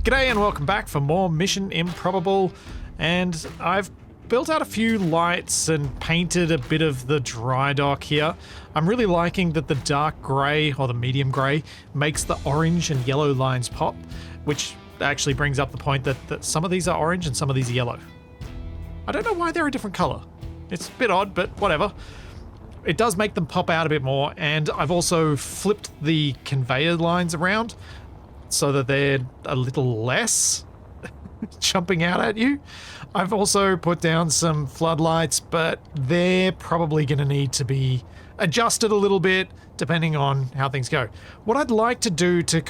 G'day and welcome back for more Mission Improbable, and I've built out a few lights and painted a bit of the dry dock here. I'm really liking that the dark grey, or the medium grey, makes the orange and yellow lines pop, which actually brings up the point that some of these are orange and some of these are yellow. I don't know why they're a different colour. It's a bit odd, but whatever. It does make them pop out a bit more, and I've also flipped the conveyor lines around so that they're a little less jumping out at you. I've also put down some floodlights, but they're probably going to need to be adjusted a little bit depending on how things go. What I'd like to do to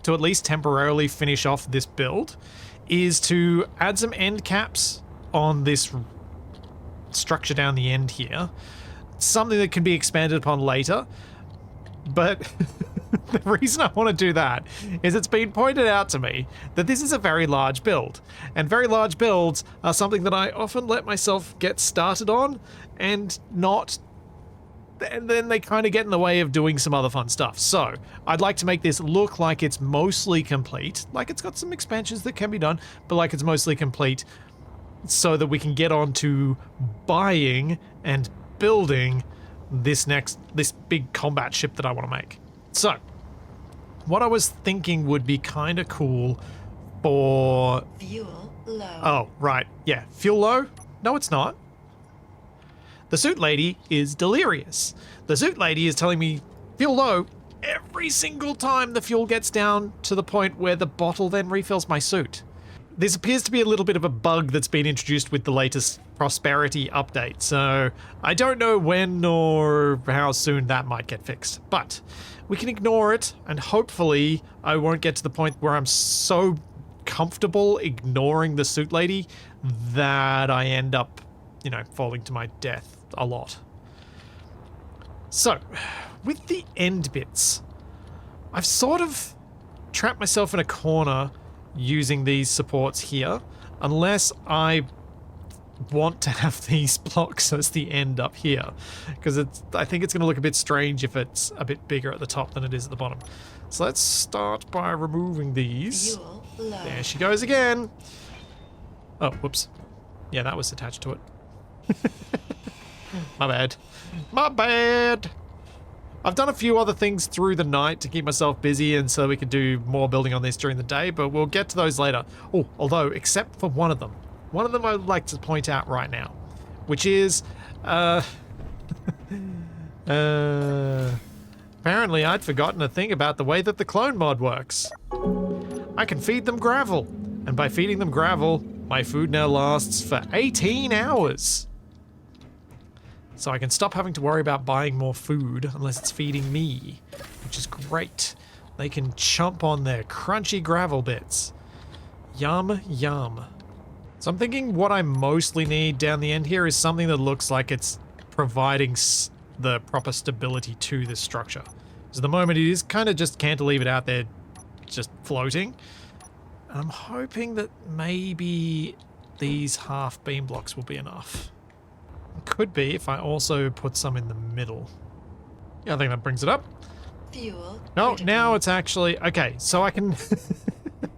at least temporarily finish off this build is to add some end caps on this structure down the end here. Something that can be expanded upon later, but the reason I want to do that is it's been pointed out to me that this is a very large build, and very large builds are something that I often let myself get started on and then they kind of get in the way of doing some other fun stuff. So I'd like to make this look like it's mostly complete, like it's got some expansions that can be done, but like it's mostly complete, so that we can get on to buying and building this big combat ship that I want to make. So what I was thinking would be kind of cool for fuel low. Oh, right. Yeah, fuel low? No, it's not. The suit lady is delirious. The suit lady is telling me fuel low every single time the fuel gets down to the point where the bottle then refills my suit. This appears to be a little bit of a bug that's been introduced with the latest prosperity update, so I don't know when or how soon that might get fixed. But we can ignore it, and hopefully I won't get to the point where I'm so comfortable ignoring the suit lady that I end up, falling to my death a lot. So, with the end bits, I've sort of trapped myself in a corner using these supports here, unless I want to have these blocks as the end up here, because I think it's going to look a bit strange if it's a bit bigger at the top than it is at the bottom. So let's start by removing these. There she goes again. Oh, whoops. Yeah, that was attached to it. My bad. My bad. I've done a few other things through the night to keep myself busy and so we can do more building on this during the day, but we'll get to those later. Oh, although, except for one of them. One of them I'd like to point out right now, which is, apparently I'd forgotten a thing about the way that the clone mod works. I can feed them gravel, and by feeding them gravel, my food now lasts for 18 hours. So I can stop having to worry about buying more food unless it's feeding me, which is great. They can chomp on their crunchy gravel bits. Yum, yum. So I'm thinking what I mostly need down the end here is something that looks like it's providing the proper stability to this structure. Because at the moment it is kind of just cantilevered out there, just floating. And I'm hoping that maybe these half beam blocks will be enough. Could be if I also put some in the middle. Yeah, I think that brings it up. Fuel No, critical. now it's actually... Okay, so I can...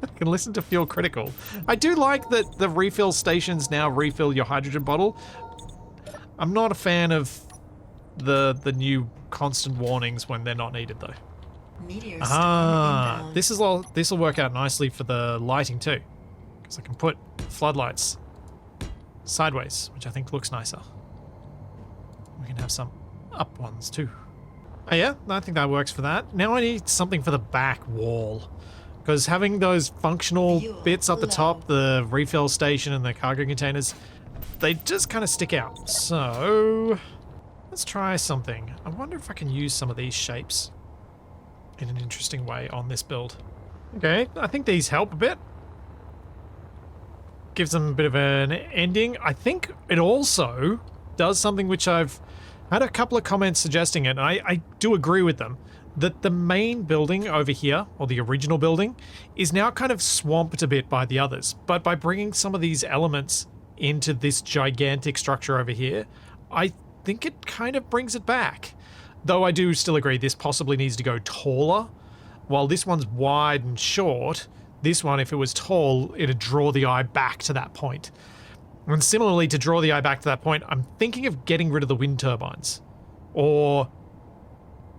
I can listen to fuel critical. I do like that the refill stations now refill your hydrogen bottle. I'm not a fan of the new constant warnings when they're not needed, though. Meteor Ah, storm this will work out nicely for the lighting too, because I can put floodlights sideways, which I think looks nicer. We can have some up ones too. Oh yeah, I think that works for that. Now I need something for the back wall, because having those functional bits up the top, the refill station and the cargo containers, they just kind of stick out. So let's try something. I wonder if I can use some of these shapes in an interesting way on this build. Okay, I think these help a bit. Gives them a bit of an ending. I think it also does something which I've had a couple of comments suggesting it, and I do agree with them, that the main building over here, or the original building, is now kind of swamped a bit by the others. But by bringing some of these elements into this gigantic structure over here, I think it kind of brings it back. Though I do still agree this possibly needs to go taller. While this one's wide and short, This one, if it was tall, it'd draw the eye back to that point. And similarly, to draw the eye back to that point, I'm thinking of getting rid of the wind turbines. Or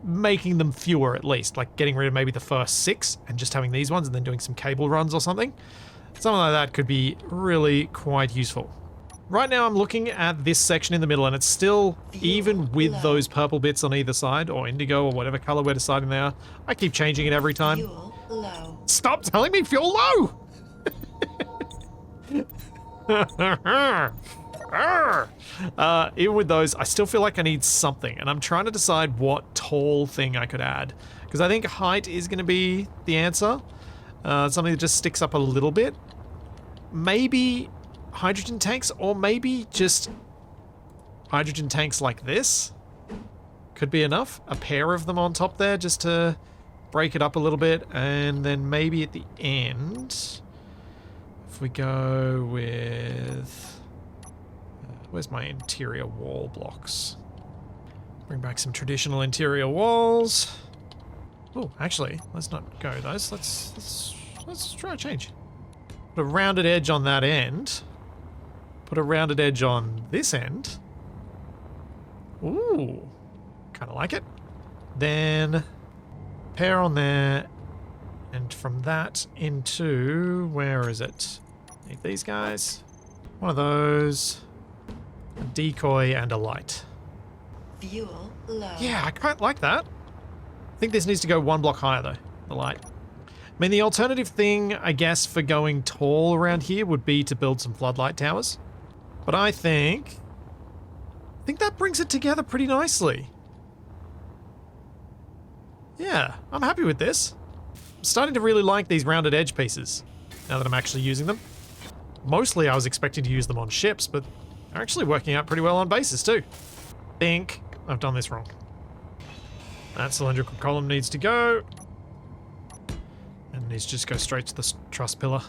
making them fewer at least, like getting rid of maybe the first 6 and just having these ones and then doing some cable runs or something. Something like that could be really quite useful. Right now I'm looking at this section in the middle and it's still, even with those purple bits on either side, or indigo or whatever color we're deciding they are, I keep changing it every time. Fuel low. Stop telling me fuel low! Even with those, I still feel like I need something, and I'm trying to decide what tall thing I could add. Because I think height is going to be the answer. Something that just sticks up a little bit. Maybe hydrogen tanks, or maybe just hydrogen tanks like this. Could be enough. A pair of them on top there just to break it up a little bit, and then maybe at the end, if we go with... where's my interior wall blocks? Bring back some traditional interior walls. Oh, actually, let's not go those. Let's try a change. Put a rounded edge on that end. Put a rounded edge on this end. Ooh, kind of like it. Then pair on there, and from that into, where is it? Need these guys. One of those. A decoy and a light. Fuel low. Yeah, I quite like that. I think this needs to go 1 block higher though, the light. I mean, the alternative thing, I guess, for going tall around here would be to build some floodlight towers. But I think that brings it together pretty nicely. Yeah, I'm happy with this. I'm starting to really like these rounded edge pieces, now that I'm actually using them. Mostly I was expecting to use them on ships, but they're actually working out pretty well on bases too. Think I've done this wrong. That cylindrical column needs to go. And needs to just go straight to the truss pillar.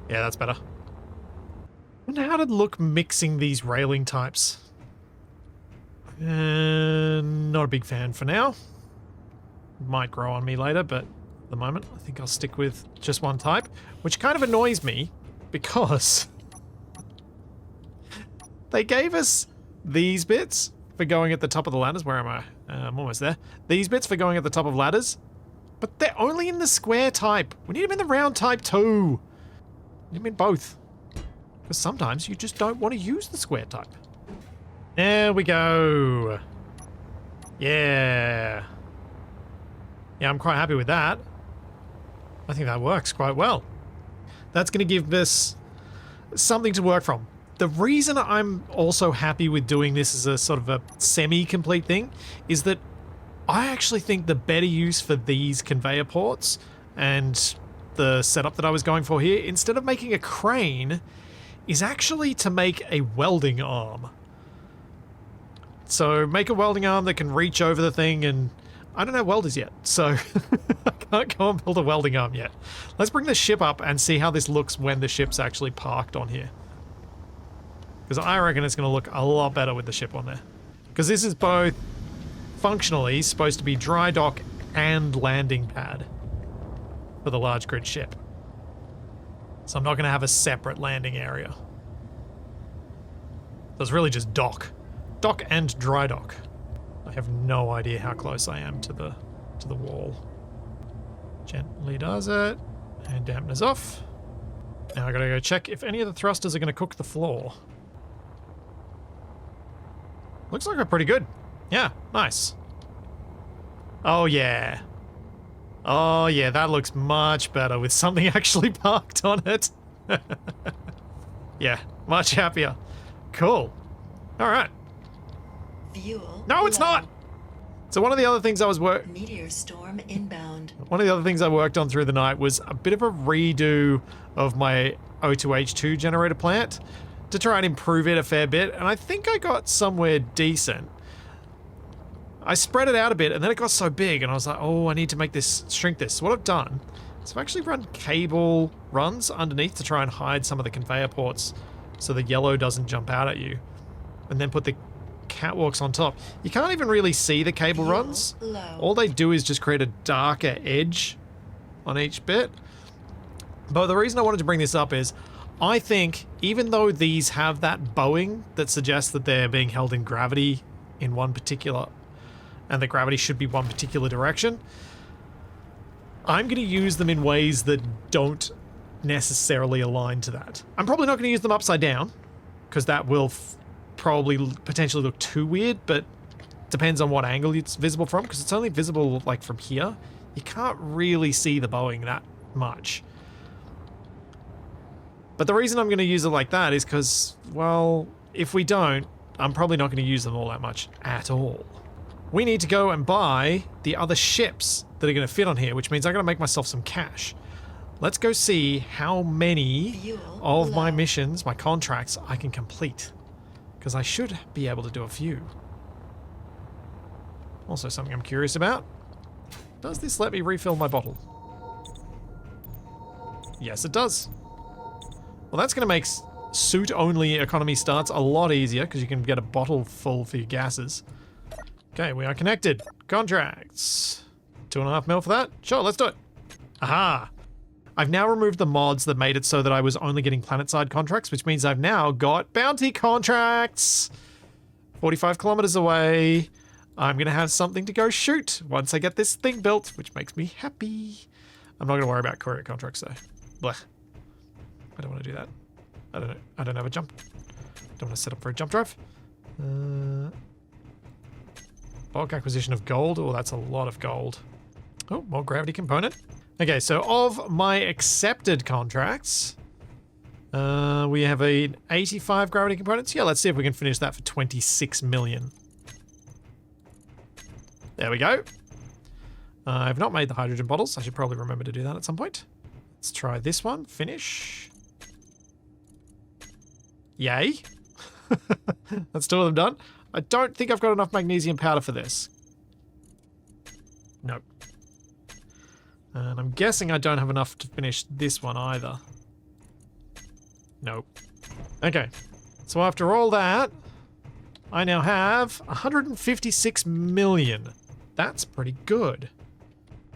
Yeah, that's better. I wonder how to look mixing these railing types. Not a big fan for now. Might grow on me later, but at the moment I think I'll stick with just one type, which kind of annoys me because they gave us these bits for going at the top of the ladders. Where am I? I'm almost there. These bits for going at the top of ladders, but they're only in the square type. We need them in the round type too. We need them in both. Because sometimes you just don't want to use the square type. There we go. Yeah. Yeah, I'm quite happy with that. I think that works quite well. That's going to give us something to work from. The reason I'm also happy with doing this as a sort of a semi-complete thing is that I actually think the better use for these conveyor ports and the setup that I was going for here, instead of making a crane, is actually to make a welding arm. So make a welding arm that can reach over the thing, and I don't have welders yet, so I can't go and build a welding arm yet. Let's bring the ship up and see how this looks when the ship's actually parked on here. Because I reckon it's going to look a lot better with the ship on there. Because this is both functionally supposed to be dry dock and landing pad for the large grid ship. So I'm not going to have a separate landing area. So it's really just dock. Dock and dry dock. I have no idea how close I am to the wall. Gently does it. And dampeners off. Now I gotta go check if any of the thrusters are going to cook the floor. Looks like we're pretty good. Yeah, nice. Oh yeah. Oh yeah, that looks much better with something actually parked on it. Yeah, much happier. Cool. Alright. Fuel No, it's low. not! So one of the other things Meteor storm inbound. One of the other things I worked on through the night was a bit of a redo of my O2H2 generator plant to try and improve it a fair bit, and I think I got somewhere decent. I spread it out a bit, and then it got so big, and I was like, oh, I need to make this, shrink this. So what I've done is I've actually run cable runs underneath to try and hide some of the conveyor ports so the yellow doesn't jump out at you, and then put the catwalks on top. You can't even really see the cable runs. Low. All they do is just create a darker edge on each bit. But the reason I wanted to bring this up is I think even though these have that bowing that suggests that they're being held in gravity in one particular, and that gravity should be one particular direction, I'm going to use them in ways that don't necessarily align to that. I'm probably not going to use them upside down, because that will probably potentially look too weird, but depends on what angle it's visible from, because it's only visible like from here. You can't really see the bowing that much. But the reason I'm going to use it like that is because, well, if we don't, I'm probably not going to use them all that much at all. We need to go and buy the other ships that are going to fit on here, which means I'm going to make myself some cash. Let's go see how many of my missions, my contracts, I can complete. Because I should be able to do a few. Also something I'm curious about. Does this let me refill my bottle? Yes, it does. Well, that's going to make suit-only economy starts a lot easier, because you can get a bottle full for your gases. Okay, we are connected. Contracts. 2.5 mil for that? Sure, let's do it. Aha! I've now removed the mods that made it so that I was only getting planet-side contracts, which means I've now got bounty contracts! 45 kilometers away. I'm going to have something to go shoot once I get this thing built, which makes me happy. I'm not going to worry about courier contracts, though. Blech. I don't want to do that. I don't have a jump. Don't want to set up for a jump drive. Bulk acquisition of gold. Oh, that's a lot of gold. Oh, more gravity component. Okay, so of my accepted contracts, we have an 85 gravity components. Yeah, let's see if we can finish that for 26 million. There we go. I've not made the hydrogen bottles. I should probably remember to do that at some point. Let's try this one. Finish. Yay. That's 2 of them done. I don't think I've got enough magnesium powder for this. Nope. And I'm guessing I don't have enough to finish this one either. Nope. Okay. So after all that, I now have 156 million. That's pretty good.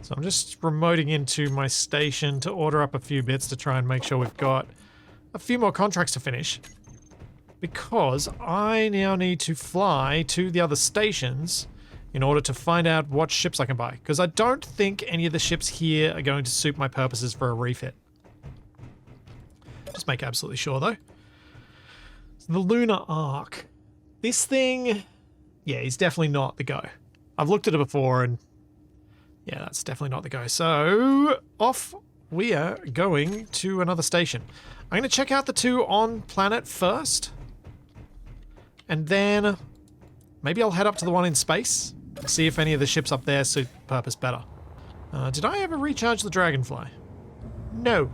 So I'm just remoting into my station to order up a few bits to try and make sure we've got a few more contracts to finish. Because I now need to fly to the other stations in order to find out what ships I can buy. Because I don't think any of the ships here are going to suit my purposes for a refit. Just make absolutely sure, though. So the Lunar Arc. This thing, yeah, is definitely not the go. I've looked at it before, and yeah, that's definitely not the go. So off we are going to another station. I'm going to check out the 2 on planet first. And then maybe I'll head up to the one in space, see if any of the ships up there suit purpose better. Did I ever recharge the Dragonfly? No.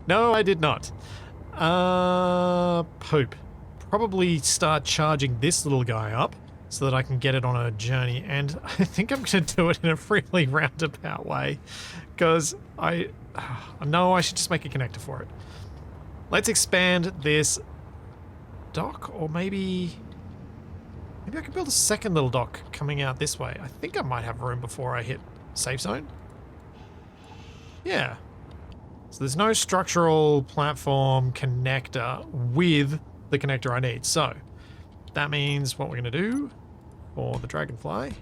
No, I did not. Poop. Probably start charging this little guy up so that I can get it on a journey. And I think I'm going to do it in a really roundabout way, because I know I should just make a connector for it. Let's expand this dock, or maybe I could build a second little dock coming out this way. I think I might have room before I hit safe zone. Yeah. So there's no structural platform connector with the connector I need. So that means what we're going to do for the Dragonfly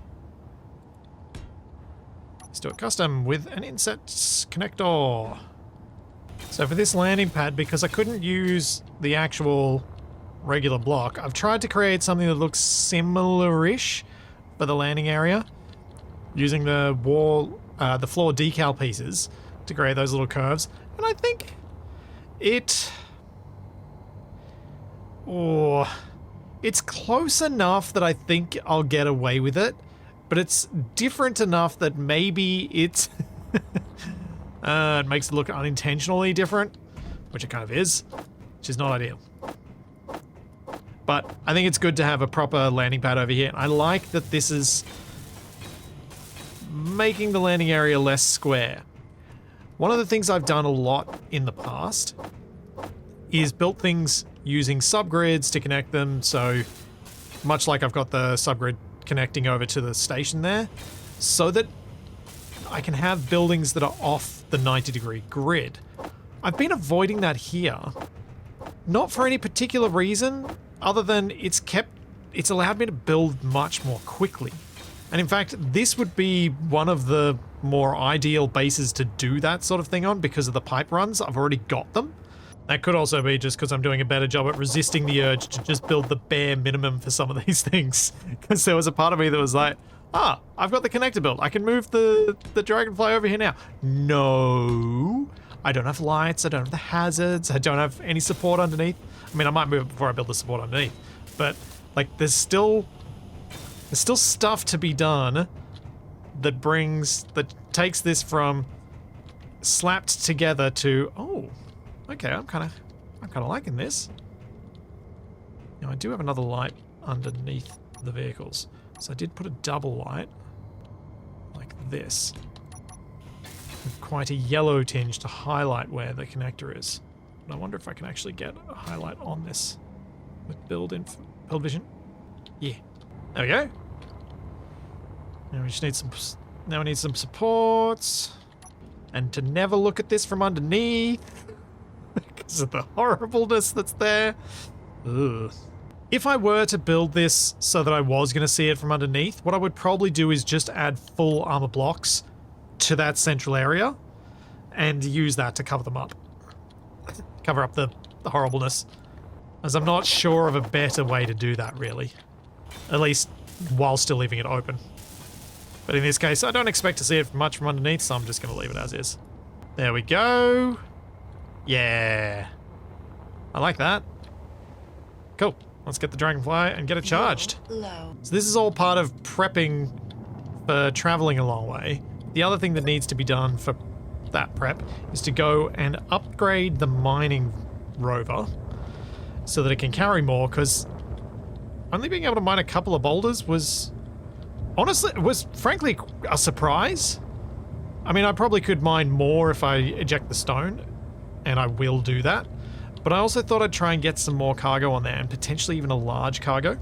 is do it custom with an inset connector. So for this landing pad, because I couldn't use the actual regular block, I've tried to create something that looks similar-ish for the landing area, using the wall, the floor decal pieces to create those little curves, and I think it's close enough that I think I'll get away with it, but it's different enough that maybe it's it makes it look unintentionally different, which it kind of is, which is not ideal. But I think it's good to have a proper landing pad over here. I like that this is making the landing area less square. One of the things I've done a lot in the past is built things using subgrids to connect them, so much like I've got the subgrid connecting over to the station there, so that I can have buildings that are off the 90-degree grid. I've been avoiding that here, not for any particular reason, other than it's allowed me to build much more quickly. And in fact, this would be one of the more ideal bases to do that sort of thing on because of the pipe runs. I've already got them. That could also be just because I'm doing a better job at resisting the urge to just build the bare minimum for some of these things. Because there was a part of me that was like, I've got the connector built. I can move the dragonfly over here now. No, I don't have lights. I don't have the hazards. I don't have any support underneath. I mean, I might move it before I build the support underneath. But, like, there's still stuff to be done that takes this from slapped together to, oh, okay, I'm kind of liking this. Now I do have another light underneath the vehicles. So I did put a double light like this with quite a yellow tinge to highlight where the connector is. And I wonder if I can actually get a highlight on this with build vision. Yeah. There we go. Now we just need some supports. And to never look at this from underneath because of the horribleness that's there. Ugh. If I were to build this so that I was going to see it from underneath, what I would probably do is just add full armor blocks to that central area and use that to cover them up. Cover up the horribleness. As I'm not sure of a better way to do that, really. At least while still leaving it open. But in this case, I don't expect to see it much from underneath, so I'm just going to leave it as is. There we go. Yeah. I like that. Cool. Let's get the dragonfly and get it charged. Low. So this is all part of prepping for traveling a long way. The other thing that needs to be done for that prep is to go and upgrade the mining rover so that it can carry more, because only being able to mine a couple of boulders was frankly a surprise. I mean, I probably could mine more if I eject the stone, and I will do that. But I also thought I'd try and get some more cargo on there, and potentially even a large cargo.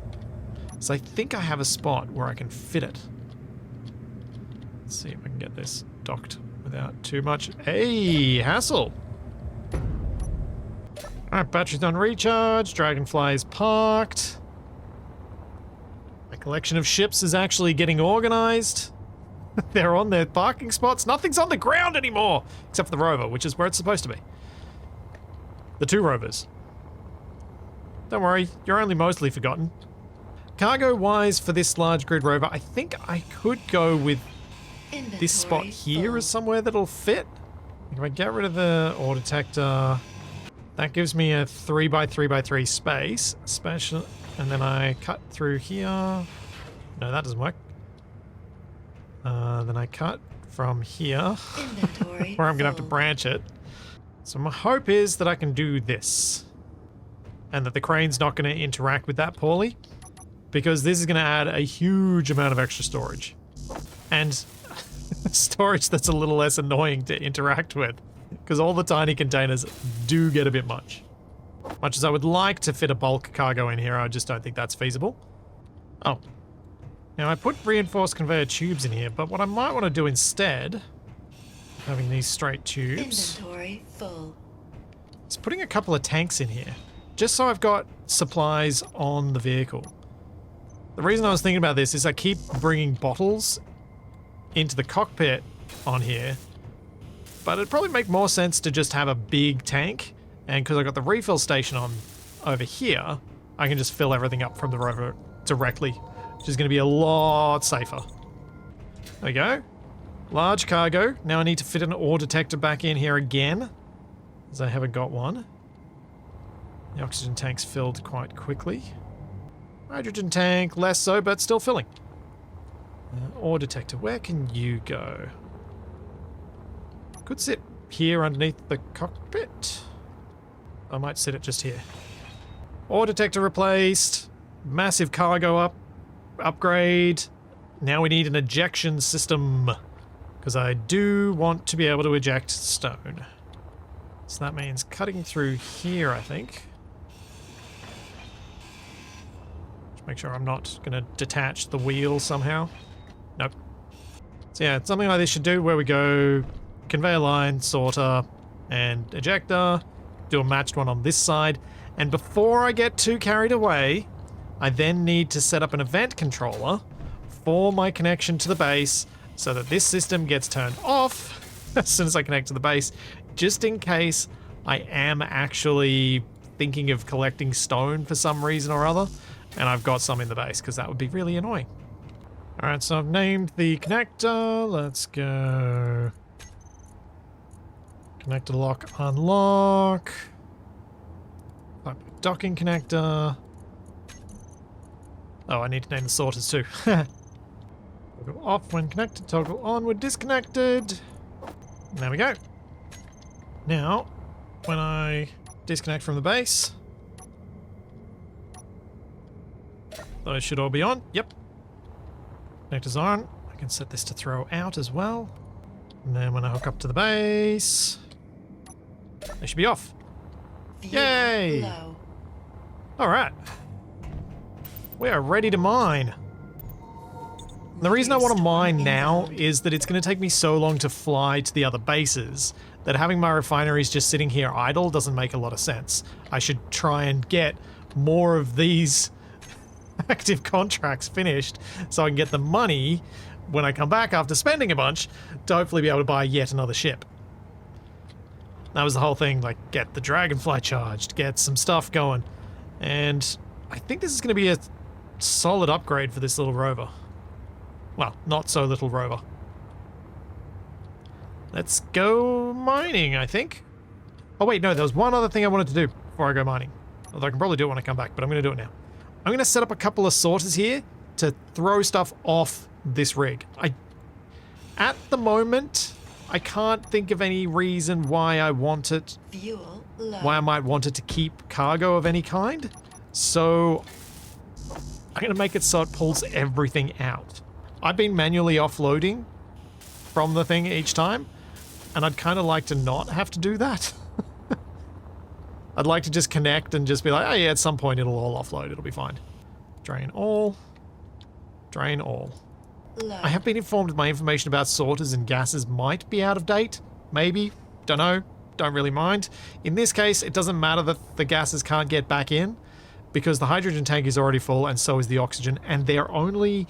So I think I have a spot where I can fit it. Let's see if I can get this docked without too much hassle. Alright, battery's on recharge, dragonfly is parked. My collection of ships is actually getting organized. They're on their parking spots. Nothing's on the ground anymore, except for the rover, which is where it's supposed to be. The two rovers. Don't worry, you're only mostly forgotten. Cargo-wise for this large grid rover, I think I could go with this spot here as somewhere that'll fit. If I get rid of the ore detector, that gives me a 3x3x3 space, especially, and then I cut through here. No, that doesn't work. Then I cut from here, where I'm gonna have to branch it. So my hope is that I can do this, and that the crane's not going to interact with that poorly, because this is going to add a huge amount of extra storage. And storage that's a little less annoying to interact with, because all the tiny containers do get a bit much. Much as I would like to fit a bulk cargo in here, I just don't think that's feasible. Oh. Now I put reinforced conveyor tubes in here, but what I might want to do instead, having these straight tubes, Inventory full. is putting a couple of tanks in here, just so I've got supplies on the vehicle. The reason I was thinking about this is I keep bringing bottles into the cockpit on here, but it'd probably make more sense to just have a big tank, and because I've got the refill station on over here, I can just fill everything up from the rover directly, which is going to be a lot safer. There we go. Large cargo. Now I need to fit an ore detector back in here again, as I haven't got one. The oxygen tank's filled quite quickly. Hydrogen tank, less so, but still filling. Ore detector, where can you go? Could sit here underneath the cockpit. I might sit it just here. Ore detector replaced. Massive cargo upgrade. Now we need an ejection system, because I do want to be able to eject stone. So that means cutting through here, I think. Just make sure I'm not going to detach the wheel somehow. Nope. So yeah, something like this should do where we go conveyor line, sorter, and ejector. Do a matched one on this side. And before I get too carried away, I then need to set up an event controller for my connection to the base so that this system gets turned off as soon as I connect to the base, just in case I am actually thinking of collecting stone for some reason or other, and I've got some in the base, because that would be really annoying. Alright, so I've named the connector. Let's go. Connector lock, unlock. Docking connector. Oh, I need to name the sorters too. Toggle off when connected, toggle on when disconnected. And there we go. Now, when I disconnect from the base, those should all be on. Yep. Connectors on. I can set this to throw out as well. And then when I hook up to the base, they should be off. Fuel Yay! low. Alright. We are ready to mine. And the reason I want to mine now is that it's going to take me so long to fly to the other bases that having my refineries just sitting here idle doesn't make a lot of sense. I should try and get more of these active contracts finished so I can get the money when I come back after spending a bunch to hopefully be able to buy yet another ship. That was the whole thing, like get the Dragonfly charged, get some stuff going. And I think this is going to be a solid upgrade for this little rover. Well, not so little rover. Let's go mining, I think. Oh wait, no, there was one other thing I wanted to do before I go mining. Although I can probably do it when I come back, but I'm going to do it now. I'm going to set up a couple of sorters here to throw stuff off this rig. At the moment, I can't think of any reason why I want it, Fuel low. why I might want it to keep cargo of any kind. So I'm going to make it so it pulls everything out. I've been manually offloading from the thing each time, and I'd kind of like to not have to do that. I'd like to just connect and just be like, oh yeah, at some point it'll all offload, it'll be fine. Drain all. Drain all. Low. I have been informed my information about sorters and gases might be out of date. Maybe. Don't know. Don't really mind. In this case, it doesn't matter that the gases can't get back in because the hydrogen tank is already full and so is the oxygen, and their only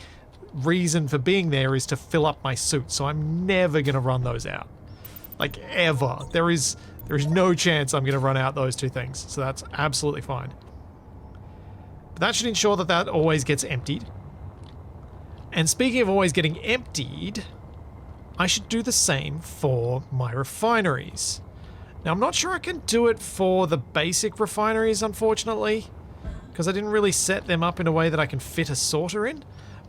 reason for being there is to fill up my suit, so I'm never going to run those out. Like, ever. There is no chance I'm going to run out those two things, so that's absolutely fine. But that should ensure that that always gets emptied. And speaking of always getting emptied, I should do the same for my refineries. Now, I'm not sure I can do it for the basic refineries, unfortunately, because I didn't really set them up in a way that I can fit a sorter in.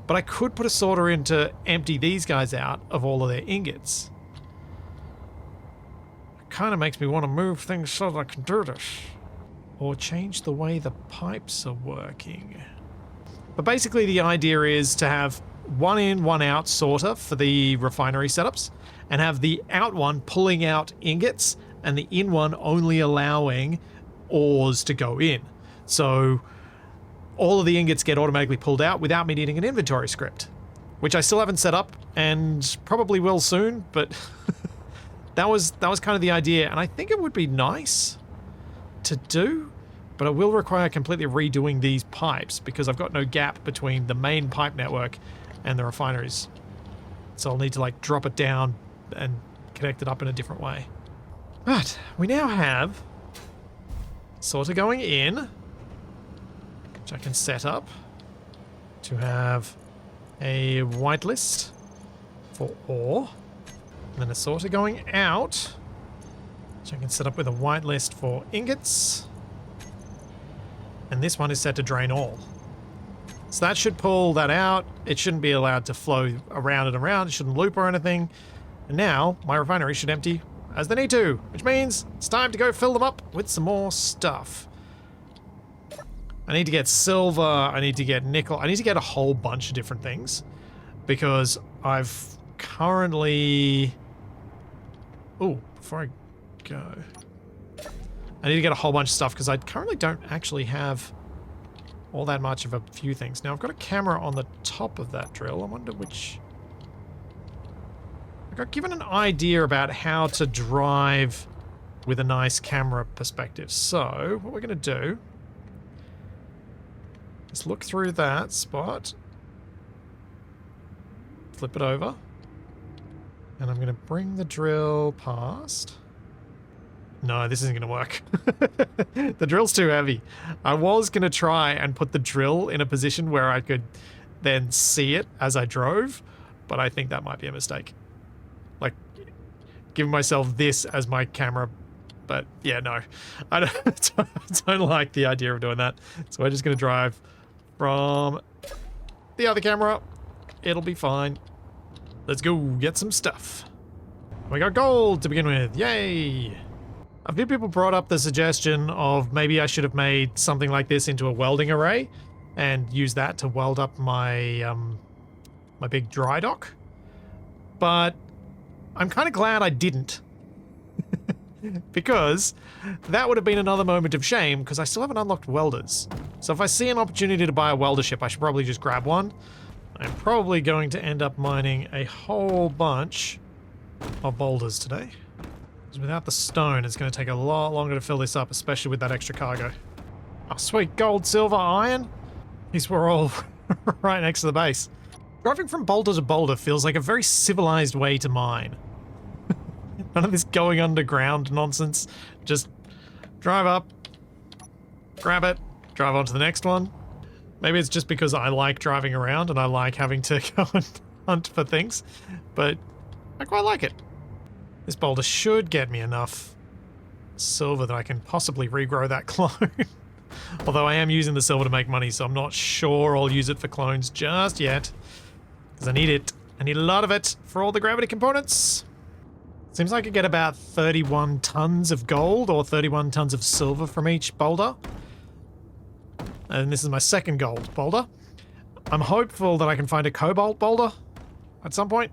But I could put a sorter in to empty these guys out of all of their ingots. It kind of makes me want to move things so that I can do this. Or change the way the pipes are working. But basically the idea is to have one in, one out sorter for the refinery setups, and have the out one pulling out ingots and the in one only allowing ores to go in. So all of the ingots get automatically pulled out without me needing an inventory script, which I still haven't set up and probably will soon, but that was kind of the idea, and I think it would be nice to do, but it will require completely redoing these pipes because I've got no gap between the main pipe network and the refineries. So I'll need to like drop it down and connect it up in a different way. But we now have sorter going in, which I can set up to have a whitelist for ore, and then a sorter going out, which I can set up with a whitelist for ingots, and this one is set to drain all. So that should pull that out. It shouldn't be allowed to flow around and around. It shouldn't loop or anything. And now my refinery should empty as they need to, which means it's time to go fill them up with some more stuff. I need to get silver, I need to get nickel, I need to get a whole bunch of different things because I've currently... Oh, before I go... I need to get a whole bunch of stuff because I currently don't actually have all that much of a few things. Now I've got a camera on the top of that drill. I wonder which got given an idea about how to drive with a nice camera perspective. So, what we're going to do is look through that spot, flip it over, and I'm going to bring the drill past. No, this isn't going to work. The drill's too heavy. I was going to try and put the drill in a position where I could then see it as I drove, but I think that might be a mistake. Like, giving myself this as my camera, but yeah, no. I don't like the idea of doing that. So we're just going to drive from the other camera. It'll be fine. Let's go get some stuff. We got gold to begin with. Yay! A few people brought up the suggestion of maybe I should have made something like this into a welding array and use that to weld up my my big dry dock. But I'm kind of glad I didn't. Because that would have been another moment of shame because I still haven't unlocked welders. So if I see an opportunity to buy a welder ship, I should probably just grab one. I'm probably going to end up mining a whole bunch of boulders today. Because without the stone, it's going to take a lot longer to fill this up, especially with that extra cargo. Oh, sweet gold, silver, iron. These were all right next to the base. Driving from boulder to boulder feels like a very civilized way to mine. None of this going underground nonsense. Just drive up, grab it, drive on to the next one. Maybe it's just because I like driving around and I like having to go and hunt for things, but I quite like it. This boulder should get me enough silver that I can possibly regrow that clone. Although I am using the silver to make money, so I'm not sure I'll use it for clones just yet. Because I need it. I need a lot of it for all the gravity components. Seems like I get about 31 tons of gold or 31 tons of silver from each boulder. And this is my second gold boulder. I'm hopeful that I can find a cobalt boulder at some point.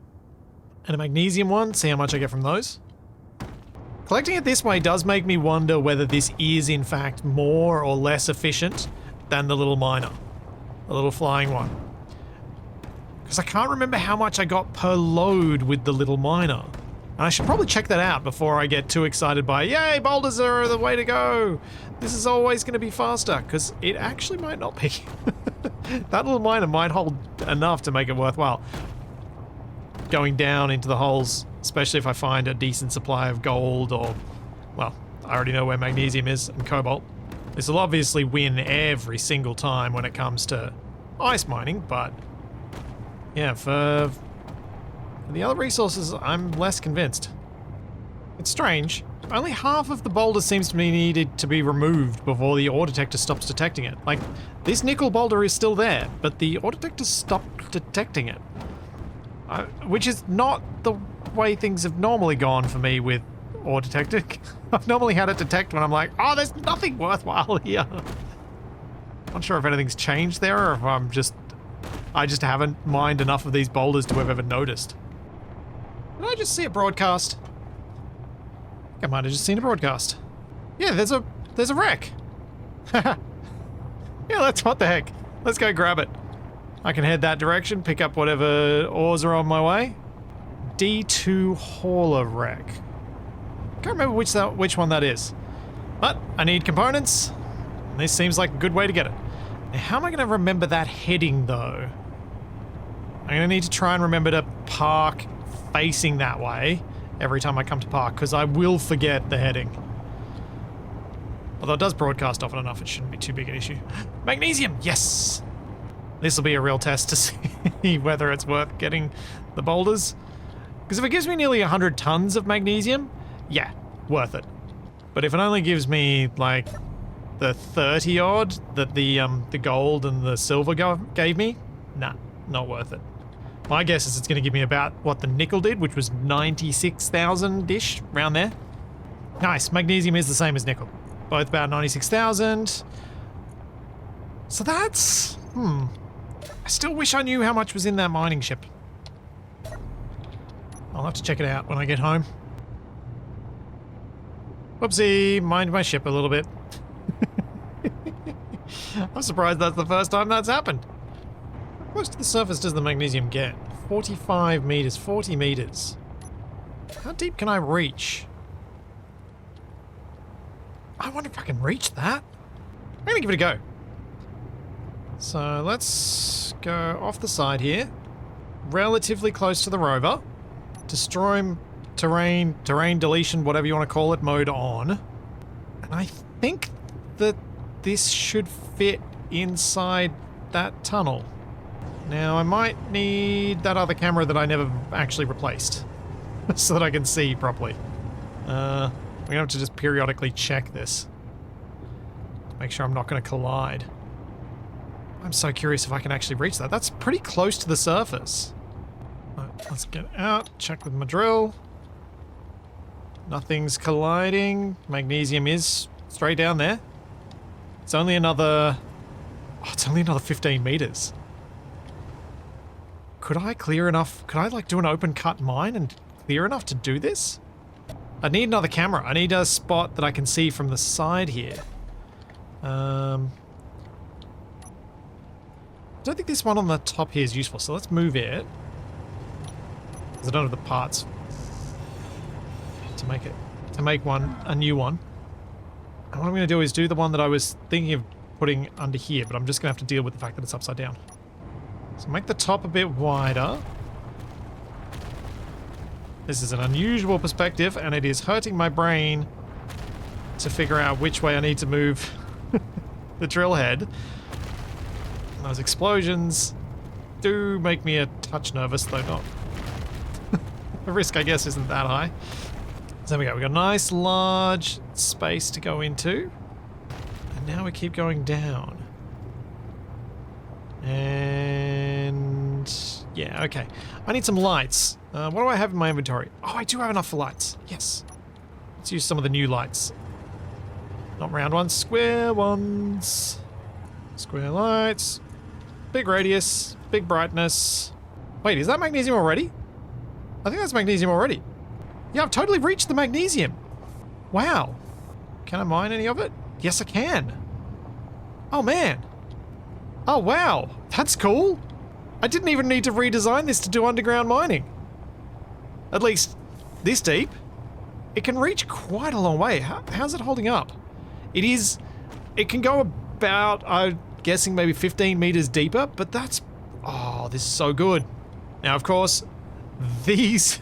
And a magnesium one, see how much I get from those. Collecting it this way does make me wonder whether this is in fact more or less efficient than the little miner. The little flying one. Because I can't remember how much I got per load with the little miner. And I should probably check that out before I get too excited by, yay, boulders are the way to go. This is always going to be faster, because it actually might not be. That little miner might hold enough to make it worthwhile. Going down into the holes, especially if I find a decent supply of gold or, well, I already know where magnesium is and cobalt. This will obviously win every single time when it comes to ice mining, but yeah, for the other resources, I'm less convinced. It's strange. Only half of the boulder seems to be needed to be removed before the ore detector stops detecting it. Like, this nickel boulder is still there, but the ore detector stopped detecting it. Which is not the way things have normally gone for me with ore detector. I've normally had it detect when I'm like, oh, there's nothing worthwhile here. Not sure if anything's changed there or if I just haven't mined enough of these boulders to have ever noticed. Did I just see a broadcast? I think I might have just seen a broadcast. Yeah, there's a wreck. Yeah, what the heck. Let's go grab it. I can head that direction, pick up whatever ores are on my way. D2 hauler wreck. Can't remember which one that is. But I need components, and this seems like a good way to get it. Now, how am I going to remember that heading, though? I'm going to need to try and remember to park facing that way every time I come to park, because I will forget the heading. Although it does broadcast often enough, it shouldn't be too big an issue. Magnesium! Yes! This will be a real test to see whether it's worth getting the boulders. Because if it gives me nearly 100 tons of magnesium, yeah, worth it. But if it only gives me, like, the 30 odd that the gold and the silver gave me, nah, not worth it. My guess is it's going to give me about what the nickel did, which was 96,000-ish, around there. Nice, magnesium is the same as nickel. Both about 96,000. So that's... I still wish I knew how much was in that mining ship. I'll have to check it out when I get home. Whoopsie, mined my ship a little bit. I'm surprised that's the first time that's happened. How close to the surface does the magnesium get? 45 meters, 40 meters. How deep can I reach? I wonder if I can reach that. I'm gonna give it a go. So let's go off the side here. Relatively close to the rover. Destroy terrain deletion, whatever you want to call it, mode on. And I think that this should fit inside that tunnel. Now I might need that other camera that I never actually replaced so that I can see properly. We're gonna have to just periodically check this to make sure I'm not gonna collide. I'm so curious if I can actually reach that. That's pretty close to the surface. Right, let's get out, check with my drill. Nothing's colliding. Magnesium is straight down there. It's only another... Oh, it's only another 15 meters. Could I clear enough? Could I like do an open cut mine and clear enough to do this? I need another camera. I need a spot that I can see from the side here. I don't think this one on the top here is useful, so let's move it. Because I don't have the parts to make it, a new one. And what I'm going to do is do the one that I was thinking of putting under here, but I'm just going to have to deal with the fact that it's upside down. So make the top a bit wider. This is an unusual perspective, and it is hurting my brain to figure out which way I need to move the drill head. And those explosions do make me a touch nervous, though not. The risk, I guess, isn't that high. So there we go. We've got a nice large space to go into. And now we keep going down. And yeah, okay. I need some lights. What do I have in my inventory? Oh, I do have enough for lights. Yes. Let's use some of the new lights. Not round ones, square ones. Square lights. Big radius, big brightness. Wait, is that magnesium already? I think that's magnesium already. Yeah, I've totally reached the magnesium. Wow. Can I mine any of it? Yes, I can. Oh, man. Oh, wow. That's cool. I didn't even need to redesign this to do underground mining. At least this deep. It can reach quite a long way. How's it holding up? It can go about, I'm guessing maybe 15 meters deeper, but that's, oh, this is so good. Now, of course, these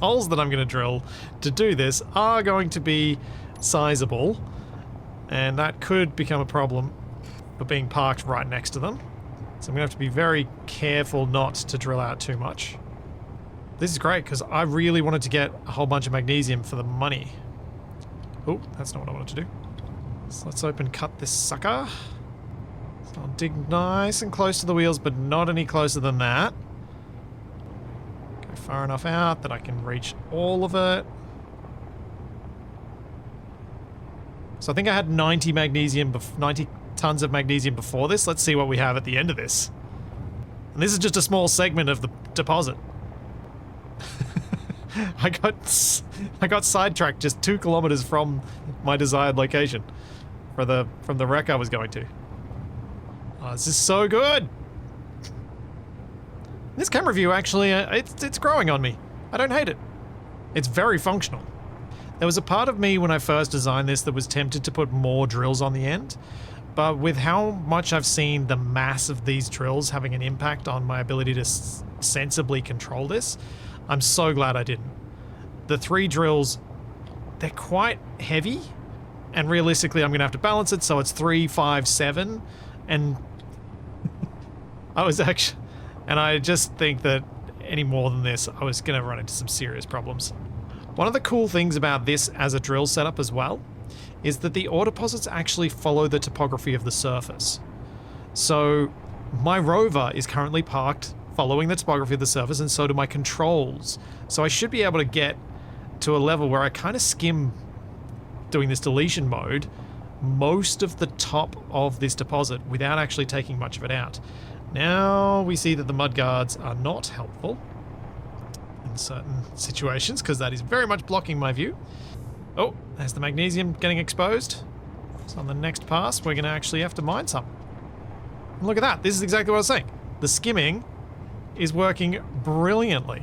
holes that I'm going to drill to do this are going to be sizable, and that could become a problem for being parked right next to them. So I'm going to have to be very careful not to drill out too much. This is great because I really wanted to get a whole bunch of magnesium for the money. Oh, that's not what I wanted to do. So let's open cut this sucker. So I'll dig nice and close to the wheels, but not any closer than that. Go far enough out that I can reach all of it. So I think I had 90 tons of magnesium before this. Let's see what we have at the end of this. And this is just a small segment of the deposit. I got sidetracked just 2 kilometers from my desired location from the wreck I was going to. Oh, this is so good. This camera view actually, it's growing on me. I don't hate it. It's very functional. There was a part of me when I first designed this that was tempted to put more drills on the end, but with how much I've seen the mass of these drills having an impact on my ability to sensibly control this, I'm so glad I didn't. The 3 drills, they're quite heavy, and realistically I'm going to have to balance it, so it's 3, 5, 7, and I just think that any more than this, I was going to run into some serious problems. One of the cool things about this as a drill setup as well is that the ore deposits actually follow the topography of the surface. So my rover is currently parked following the topography of the surface, and so do my controls. So I should be able to get to a level where I kind of skim, doing this deletion mode, most of the top of this deposit without actually taking much of it out. Now we see that the mudguards are not helpful in certain situations, because that is very much blocking my view. Oh, there's the magnesium getting exposed. So on the next pass, we're going to actually have to mine some. And look at that. This is exactly what I was saying. The skimming is working brilliantly.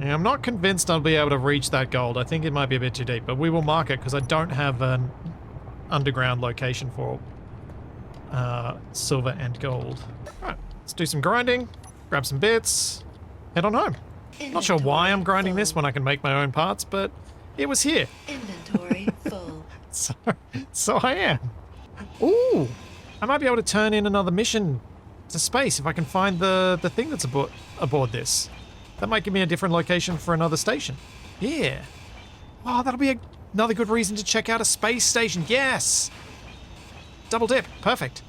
Yeah, I'm not convinced I'll be able to reach that gold. I think it might be a bit too deep, but we will mark it because I don't have an underground location for silver and gold. Alright, let's do some grinding, grab some bits, head on home. Not sure why I'm grinding this when I can make my own parts, but it was here. Inventory full. So I am. Ooh, I might be able to turn in another mission to space if I can find the thing that's aboard this. That might give me a different location for another station. Yeah. Oh, that'll be another good reason to check out a space station. Yes! Double dip. Perfect.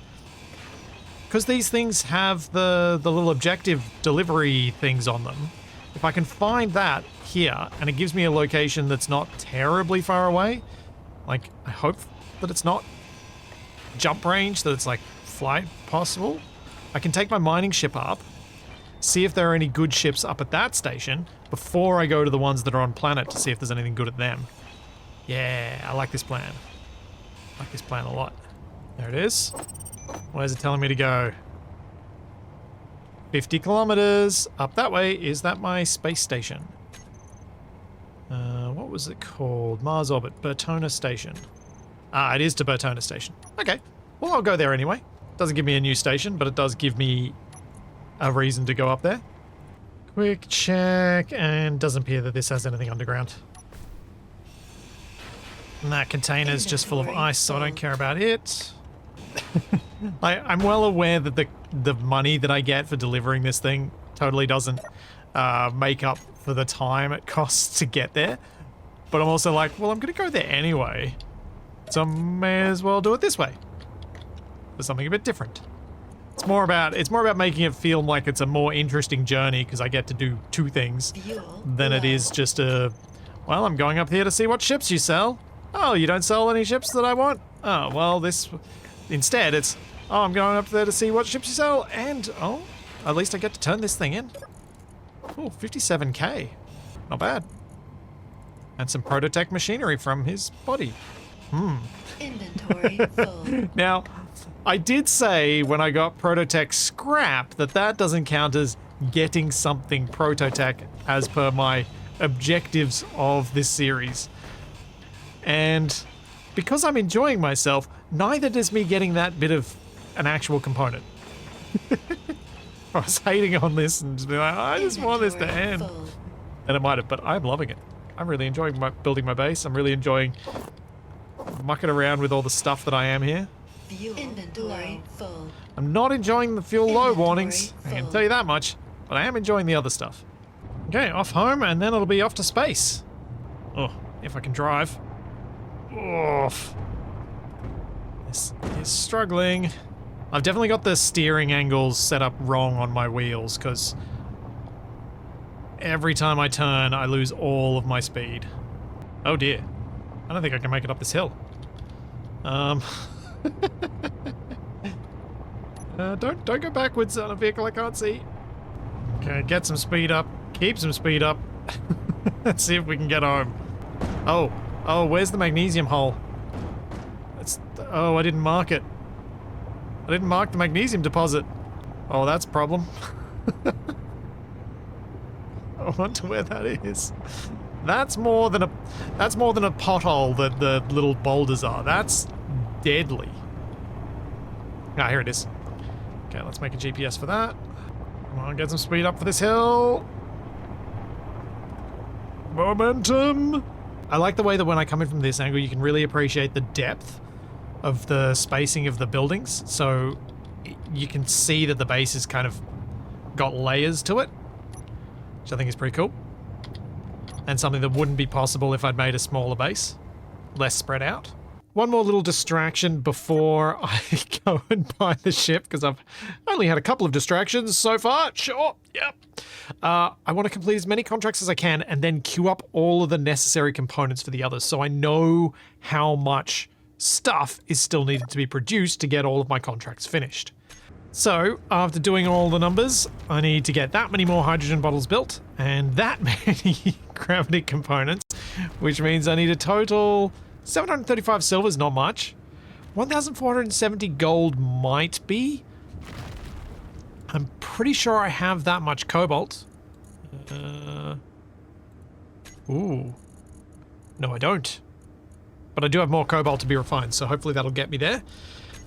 Because these things have the little objective delivery things on them. If I can find that here, and it gives me a location that's not terribly far away, like, I hope that it's not jump range, that it's like flight possible, I can take my mining ship up, see if there are any good ships up at that station before I go to the ones that are on planet to see if there's anything good at them. Yeah, I like this plan. I like this plan a lot. There it is. Where's it telling me to go? 50 kilometers up that way. Is that my space station? What was it called? Mars Orbit, Bertona Station. Ah, it is to Bertona Station. Okay, well I'll go there anyway. Doesn't give me a new station, but it does give me a reason to go up there. Quick check, and doesn't appear that this has anything underground. And that container's just full of ice, so I don't care about it. I'm well aware that the money that I get for delivering this thing totally doesn't make up for the time it costs to get there. But I'm also like, well, I'm going to go there anyway, so I may as well do it this way for something a bit different. It's more about making it feel like it's a more interesting journey because I get to do two things than it is just a, well, I'm going up here to see what ships you sell. Oh, you don't sell any ships that I want? Oh, well, instead it's, oh, I'm going up there to see what ships you sell, and, oh, at least I get to turn this thing in. Oh, 57k. Not bad. And some prototech machinery from his body. Inventory full. Now, I did say when I got prototech scrap that doesn't count as getting something prototech as per my objectives of this series. And because I'm enjoying myself, neither does me getting that bit of an actual component. I was hating on this and just being like, I just want this to end. Full. And it might have, but I'm loving it. I'm really enjoying building my base. I'm really enjoying mucking around with all the stuff that I am here. Fuel inventory full. I'm not enjoying the fuel low Inventory warnings, I can full. tell you that much, but I am enjoying the other stuff. Okay, off home, and then it'll be off to space. Oh, if I can drive. Oof. This is struggling. I've definitely got the steering angles set up wrong on my wheels, because every time I turn, I lose all of my speed. Oh dear. I don't think I can make it up this hill. Don't go backwards on a vehicle I can't see. Okay, get some speed up. Keep some speed up. Let's see if we can get home. Oh, where's the magnesium hole? Oh, I didn't mark it. I didn't mark the magnesium deposit. Oh, that's a problem. I wonder where that is. That's more than a pothole that the little boulders are. That's deadly. Ah, here it is. Okay, let's make a GPS for that. Come on, get some speed up for this hill. Momentum. I like the way that when I come in from this angle, you can really appreciate the depth of the spacing of the buildings. So you can see that the base has kind of got layers to it, which I think is pretty cool. And something that wouldn't be possible if I'd made a smaller base, less spread out. One more little distraction before I go and buy the ship, because I've only had a couple of distractions so far. Sure, yep. I want to complete as many contracts as I can and then queue up all of the necessary components for the others, so I know how much stuff is still needed to be produced to get all of my contracts finished. So, after doing all the numbers, I need to get that many more hydrogen bottles built, and that many gravity components, which means I need a total 735 silver is not much. 1,470 gold might be. I'm pretty sure I have that much cobalt. Ooh. No, I don't. But I do have more cobalt to be refined, so hopefully that'll get me there.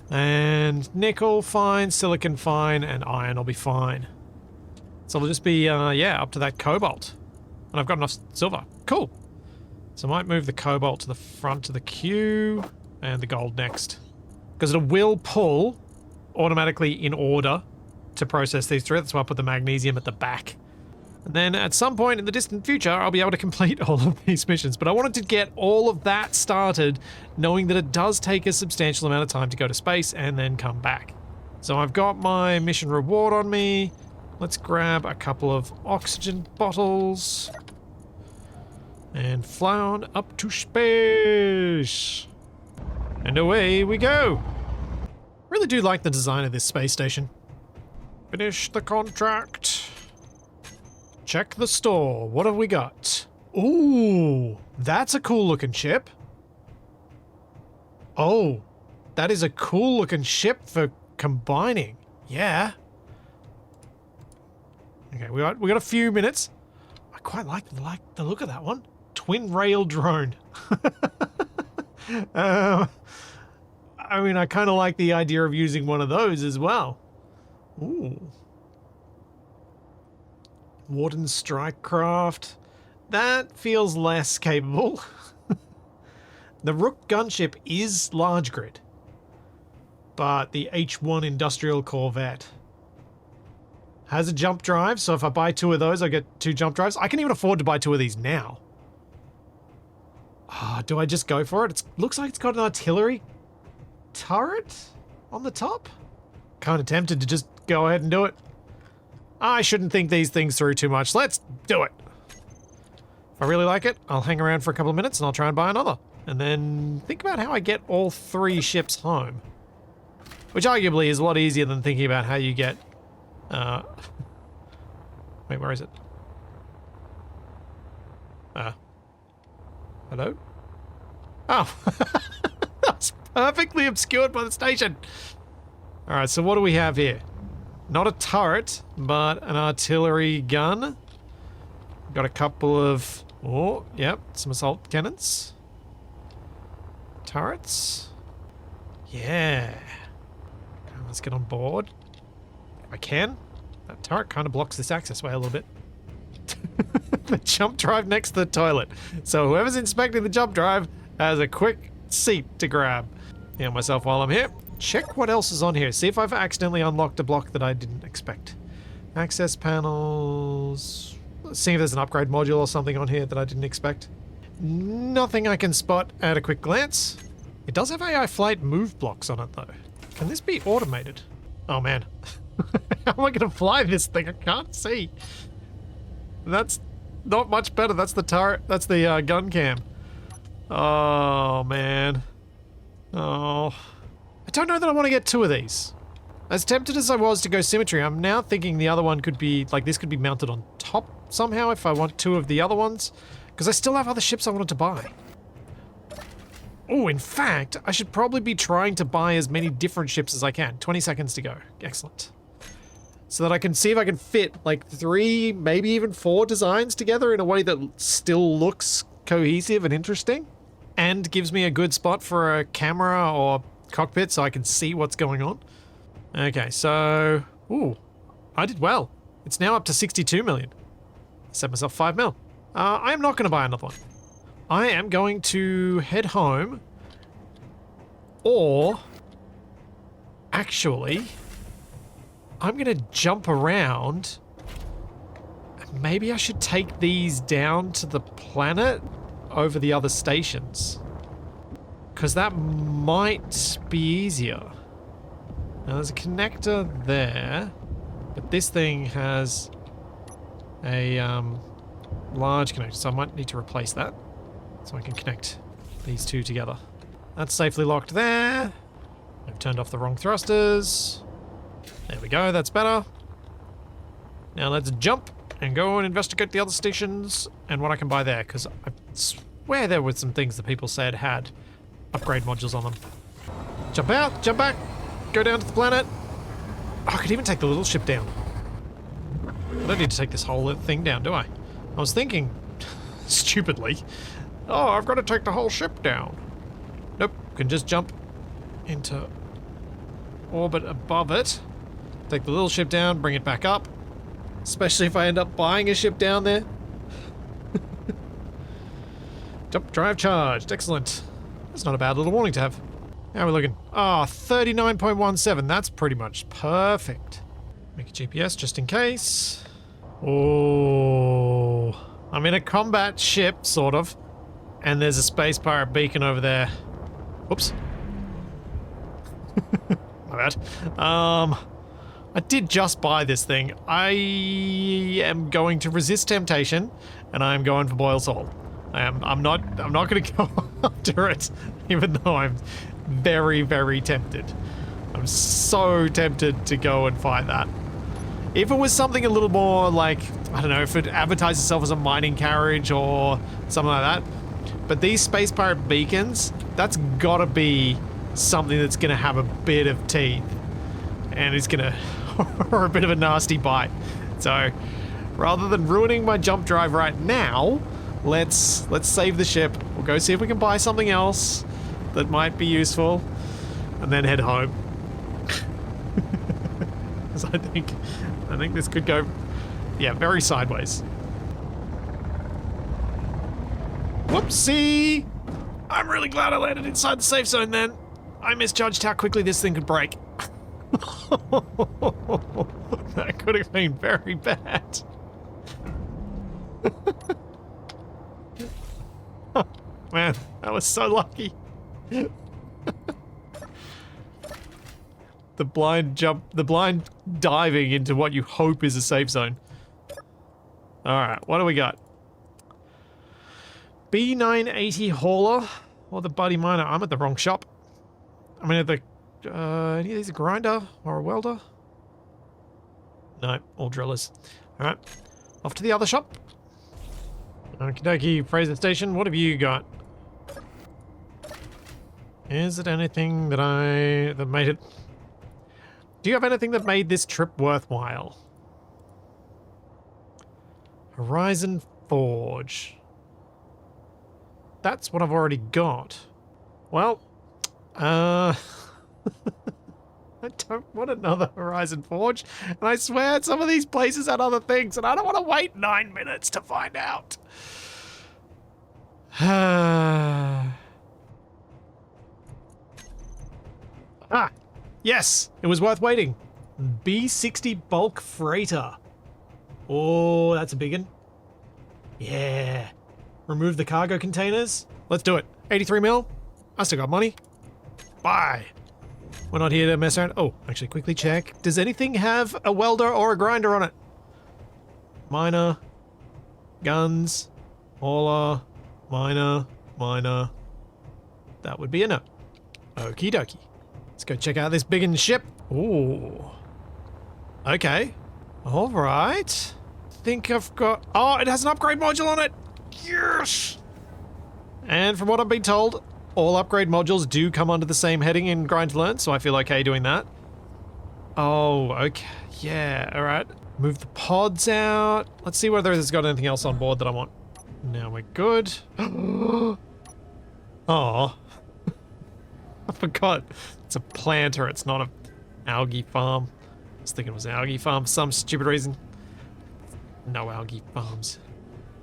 And nickel, fine. Silicon, fine. And iron will be fine. So it'll just be, yeah, up to that cobalt. And I've got enough silver. Cool. So I might move the cobalt to the front of the queue. And the gold next. Because it will pull automatically in order to process these through. That's why I put the magnesium at the back. And then at some point in the distant future, I'll be able to complete all of these missions. But I wanted to get all of that started, knowing that it does take a substantial amount of time to go to space and then come back. So I've got my mission reward on me. Let's grab a couple of oxygen bottles. And fly on up to space. And away we go. Really do like the design of this space station. Finish the contract. Check the store. What have we got? Ooh, that's a cool looking ship. Oh, that is a cool looking ship for combining. Yeah. Okay, we got a few minutes. I quite like the look of that one. Twin rail drone. I mean, I kind of like the idea of using one of those as well. Ooh. Warden strike craft. That feels less capable. The Rook gunship is large grid, but the H1 industrial corvette has a jump drive, so if I buy 2 of those, I get 2 jump drives. I can even afford to buy 2 of these now. Do I just go for it? It looks like it's got an artillery turret on the top. Kind of tempted to just go ahead and do it. I shouldn't think these things through too much. Let's do it. If I really like it, I'll hang around for a couple of minutes and I'll try and buy another. And then think about how I get all 3 ships home. Which arguably is a lot easier than thinking about how you get... Wait, where is it? Hello? Oh. That's perfectly obscured by the station. Alright, so what do we have here? Not a turret, but an artillery gun. Got a couple of... Oh, yep, some assault cannons. Turrets. Yeah. Let's get on board. If I can. That turret kind of blocks this access way a little bit. The jump drive next to the toilet. So whoever's inspecting the jump drive has a quick seat to grab. Heal myself while I'm here. Check what else is on here. See if I've accidentally unlocked a block that I didn't expect. Access panels. Let's see if there's an upgrade module or something on here that I didn't expect. Nothing I can spot at a quick glance. It does have AI flight move blocks on it though. Can this be automated? Oh man. How am I going to fly this thing? I can't see. That's not much better. That's the turret. That's the gun cam. Oh man. Oh. I don't know that I want to get 2 of these. As tempted as I was to go symmetry, I'm now thinking the other one could be, like, this could be mounted on top somehow if I want 2 of the other ones. Because I still have other ships I wanted to buy. Oh, in fact, I should probably be trying to buy as many different ships as I can. 20 seconds to go. Excellent. So that I can see if I can fit, like, 3, maybe even 4 designs together in a way that still looks cohesive and interesting. And gives me a good spot for a camera or cockpit so I can see what's going on. Okay, so... Ooh, I did well. It's now up to 62 million. Set myself 5 mil. I am not going to buy another one. I am going to head home. Or... Actually... I'm going to jump around. Maybe I should take these down to the planet over the other stations. Because that might be easier. Now there's a connector there, but this thing has a large connector, so I might need to replace that so I can connect these 2 together. That's safely locked there. I've turned off the wrong thrusters. There we go, that's better. Now let's jump and go and investigate the other stations and what I can buy there, because I swear there were some things that people said had upgrade modules on them. Jump out, jump back, go down to the planet. Oh, I could even take the little ship down. I don't need to take this whole thing down, do I? I was thinking stupidly. Oh, I've got to take the whole ship down. Nope, can just jump into orbit above it. Take the little ship down, bring it back up. Especially if I end up buying a ship down there. Jump drive charged, excellent. That's not a bad little warning to have. How are we looking? Ah, 39.17, that's pretty much perfect. Make a GPS just in case. Oh, I'm in a combat ship, sort of. And there's a space pirate beacon over there. Whoops. My bad. I did just buy this thing. I am going to resist temptation, and I am going for Boyle's Hall. I'm not going to go after it, even though I'm very, very tempted. I'm so tempted to go and fight that. If it was something a little more like, I don't know, if it advertised itself as a mining carriage or something like that. But these space pirate beacons, that's gotta be something that's gonna have a bit of teeth. And it's gonna, or a bit of a nasty bite. So, rather than ruining my jump drive right now, let's save the ship. We'll go see if we can buy something else that might be useful, and then head home. Because I think this could go, yeah, very sideways. Whoopsie! I'm really glad I landed inside the safe zone then. I misjudged how quickly this thing could break. That could have been very bad. Oh, man, that was so lucky. The blind diving into what you hope is a safe zone. Alright, what do we got? B980 hauler or the buddy miner. I'm at the wrong shop. I mean, at the any of these a grinder or a welder? No, all drillers. Alright, off to the other shop. Okie dokie, Fraser Station, what have you got? Is it anything that made it? Do you have anything that made this trip worthwhile? Horizon Forge. That's what I've already got. Well, I don't want another Horizon Forge. And I swear some of these places had other things, and I don't want to wait 9 minutes to find out. Ah, yes, it was worth waiting. B60 bulk freighter. Oh, that's a big one. Yeah. Remove the cargo containers. Let's do it. 83 mil. I still got money. Bye. We're not here to mess around. Oh, actually, quickly check. Does anything have a welder or a grinder on it? Miner. Guns. Hauler. Miner. Miner. That would be a no. Okie dokie. Let's go check out this biggin' ship. Ooh. Okay. All right. Think I've got... Oh, it has an upgrade module on it. Yes! And from what I've been told, all upgrade modules do come under the same heading in Grind to Learn, so I feel okay doing that. Oh, okay. Yeah, all right. Move the pods out. Let's see whether it's got anything else on board that I want. Now we're good. Oh. I forgot. It's a planter. It's not an algae farm. I was thinking it was an algae farm for some stupid reason. No algae farms.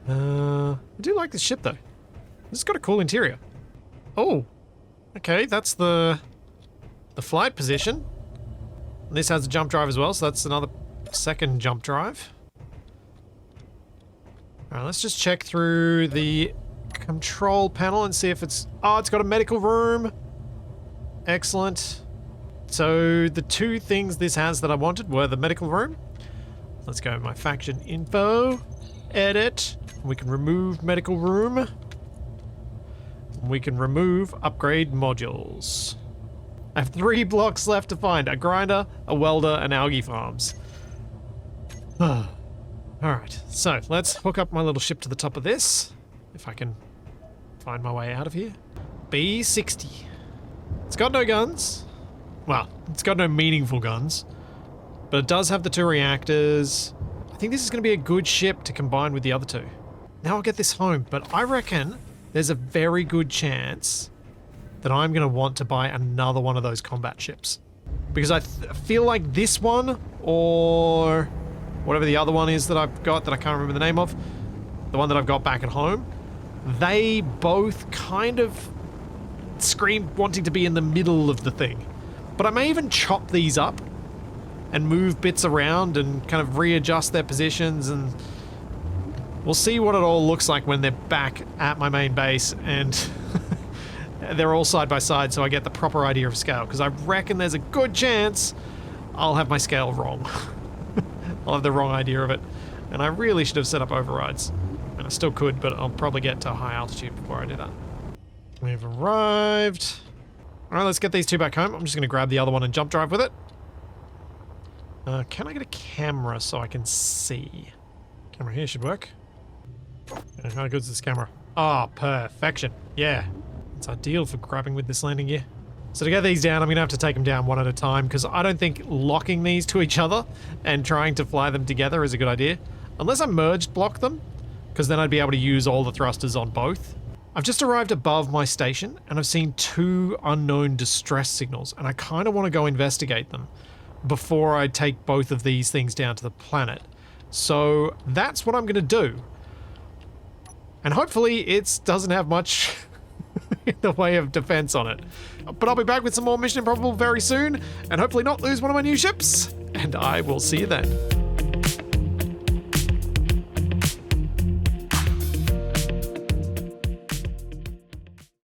I do like this ship though. It's got a cool interior. Oh, okay, that's the flight position. And this has a jump drive as well, so that's another second jump drive. Alright, let's just check through the control panel and see if it's... Oh, it's got a medical room. Excellent. So the two things this has that I wanted were the medical room. Let's go my faction info, edit. We can remove medical room. We can remove upgrade modules. I have 3 blocks left to find: a grinder, a welder, and algae farms. Alright, so let's hook up my little ship to the top of this, if I can find my way out of here. B60. It's got no guns. Well, it's got no meaningful guns. But it does have the 2 reactors. I think this is going to be a good ship to combine with the other 2. Now I'll get this home, but I reckon there's a very good chance that I'm going to want to buy another one of those combat ships. Because I feel like this one, or whatever the other one is that I've got that I can't remember the name of, the one that I've got back at home, they both kind of scream wanting to be in the middle of the thing. But I may even chop these up and move bits around and kind of readjust their positions, and we'll see what it all looks like when they're back at my main base and they're all side by side, so I get the proper idea of scale, because I reckon there's a good chance I'll have my scale wrong. I'll have the wrong idea of it, and I really should have set up overrides. And I still could, but I'll probably get to a high altitude before I do that. We've arrived. Alright, let's get these two back home. I'm just going to grab the other one and jump drive with it. Can I get a camera so I can see? Camera here should work. How good is this camera? Oh, perfection. Yeah. It's ideal for grabbing with this landing gear. So to get these down, I'm going to have to take them down one at a time, because I don't think locking these to each other and trying to fly them together is a good idea. Unless I merged block them, because then I'd be able to use all the thrusters on both. I've just arrived above my station, and I've seen 2 unknown distress signals, and I kind of want to go investigate them before I take both of these things down to the planet. So that's what I'm going to do. And hopefully it doesn't have much in the way of defense on it. But I'll be back with some more Mission Improbable very soon, and hopefully not lose one of my new ships. And I will see you then.